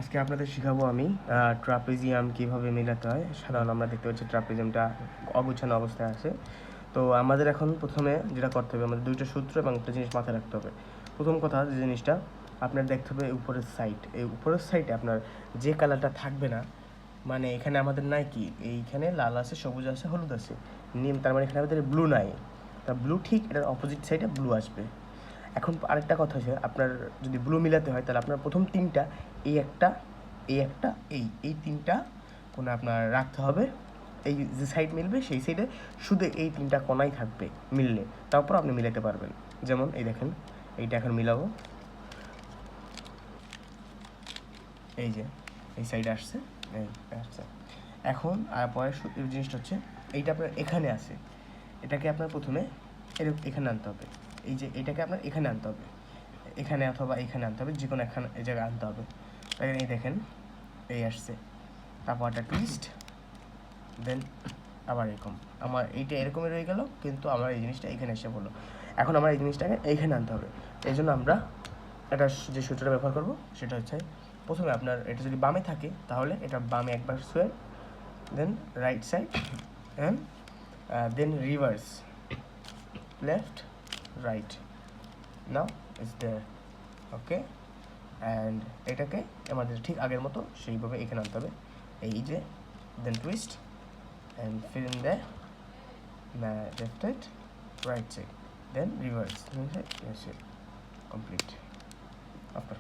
আজকে আপনাদের শেখাবো আমি ট্রাপিজিয়াম কীভাবে মেলাতে হয়। সাধারণত আমরা দেখতে পাচ্ছি ট্রাপিজিয়ামটা অগুছানো অবস্থায় আছে। তো আমাদের এখন প্রথমে যেটা করতে হবে, আমাদের দুইটা সূত্র এবং একটা জিনিস মাথায় রাখতে হবে। প্রথম কথা, যে জিনিসটা আপনার দেখতে হবে উপরের সাইড, এই উপরের সাইডে আপনার যে কালারটা থাকবে না, মানে এখানে আমাদের নাই কি, এইখানে লাল আছে, সবুজ আছে, হলুদ আছে, নীল, তার মানে এখানে আমাদের ব্লু নাই। তা ব্লু ঠিক এটার অপোজিট সাইডে ব্লু আসবে। এখন আরেকটা কথা হচ্ছে, আপনার যদি ব্লু মিলাতে হয় তাহলে আপনার প্রথম তিনটা, এই একটা, এই একটা, এই তিনটা কোণা আপনার রাখতে হবে। এই যে সাইড মিলবে সেই সাইডে শুধু এই তিনটা কোণাই থাকবে মিললে, তারপর আপনি মিলাতে পারবেন। যেমন এই দেখেন, এইটা এখন মিলাবো, এই যে এই সাইডে আসছে, এই আসছে। এখন আর পরের জিনিসটা হচ্ছে, এইটা আপনার এখানে আছে, এটাকে আপনার প্রথমে এখানে আনতে হবে। এই যে এটাকে আপনার এখানে আনতে হবে, এখানে অথবা এখানে আনতে হবে, যে কোনো এখানে এই জায়গায় আনতে হবে। তাই এই দেখেন এই আসছে, তারপর একটা টুইস্ট, দেন আবার এরকম। আমার এইটা এরকমই রয়ে গেল, কিন্তু আমার এই জিনিসটা এখানে এসে বললো। এখন আমার এই জিনিসটাকে এইখানে আনতে হবে। এই জন্য আমরা এটা যে সূত্রটা ব্যবহার করব সেটা হচ্ছে, প্রথমে আপনার এটা যদি বামে থাকে তাহলে এটা বামে একবার সোয়ে, then right side, and then reverse, left right, now it's there, okay. And এটাকে আমাদের ঠিক আগের মতো সেইভাবে এখানে আনতে হবে, এই যে, then twist and fill in the left side, right side, then reverse, left side, complete. After